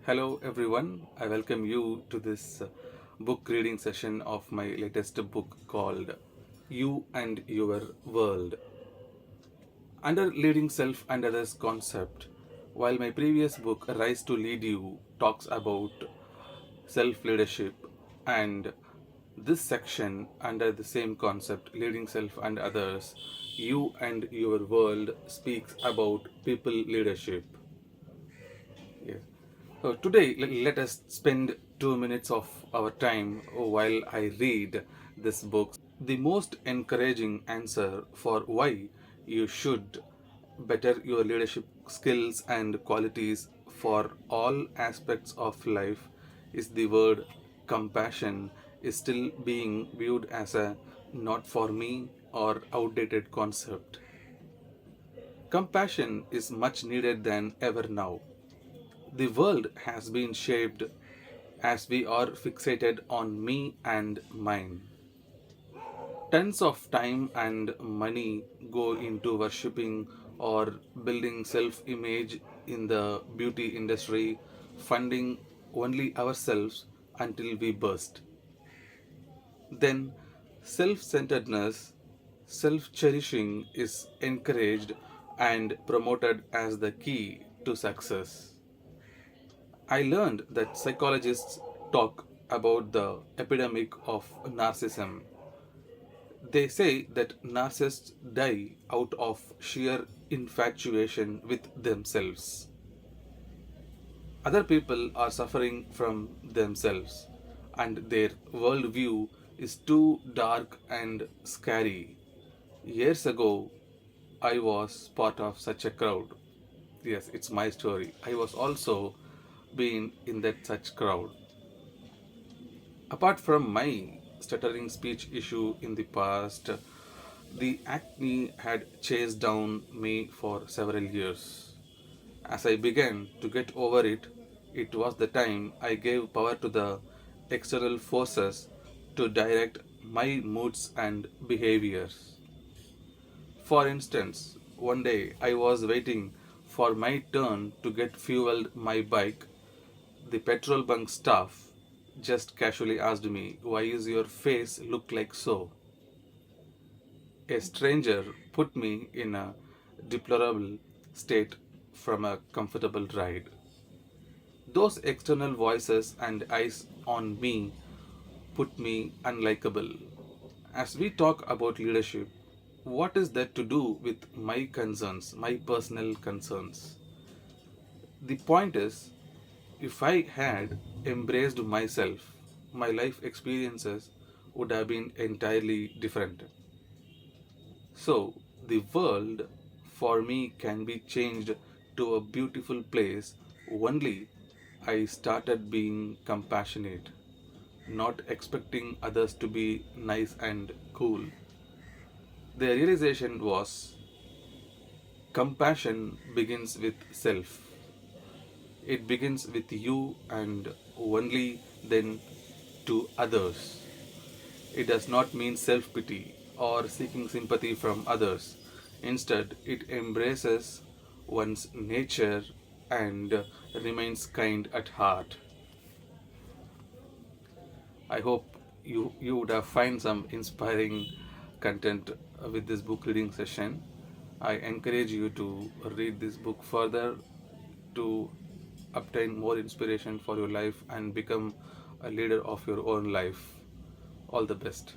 Hello everyone, I welcome you to this book reading session of my latest book called You and Your World. Under Leading Self and Others concept, while my previous book Rise to Lead You talks about self leadership, and this section under the same concept, Leading Self and Others, You and Your World, speaks about people leadership. Yes. So today, let us spend 2 minutes of our time while I read this book. The most encouraging answer for why you should better your leadership skills and qualities for all aspects of life is the word compassion is still being viewed as a not for me or outdated concept. Compassion is much needed than ever now. The world has been shaped as we are fixated on me and mine. Tons of time and money go into worshipping or building self image in the beauty industry, funding only ourselves until we burst. Then, self centeredness, self cherishing is encouraged and promoted as the key to success. I learned that psychologists talk about the epidemic of narcissism. They say that narcissists die out of sheer infatuation with themselves. Other people are suffering from themselves, and their worldview is too dark and scary. Years ago, I was part of such a crowd. Yes, it's my story. I was also been in that such crowd. Apart from my stuttering speech issue in the past, the acne had chased down me for several years. As I began to get over it, it was the time I gave power to the external forces to direct my moods and behaviors. For instance, one day I was waiting for my turn to get fueled my bike. The petrol bunk staff just casually asked me, "Why is your face look like so?" A stranger put me in a deplorable state from a comfortable ride. Those external voices and eyes on me put me unlikable. As we talk about leadership, what is that to do with my concerns, my personal concerns? The point is, if I had embraced myself, my life experiences would have been entirely different. So, the world for me can be changed to a beautiful place only I started being compassionate, not expecting others to be nice and cool. The realization was compassion begins with self. It begins with you and only then to others. It does not mean self pity or seeking sympathy from others. Instead, it embraces one's nature and remains kind at heart. I hope you would have find some inspiring content with this book reading session. I encourage you to read this book further to obtain more inspiration for your life and become a leader of your own life. All the best.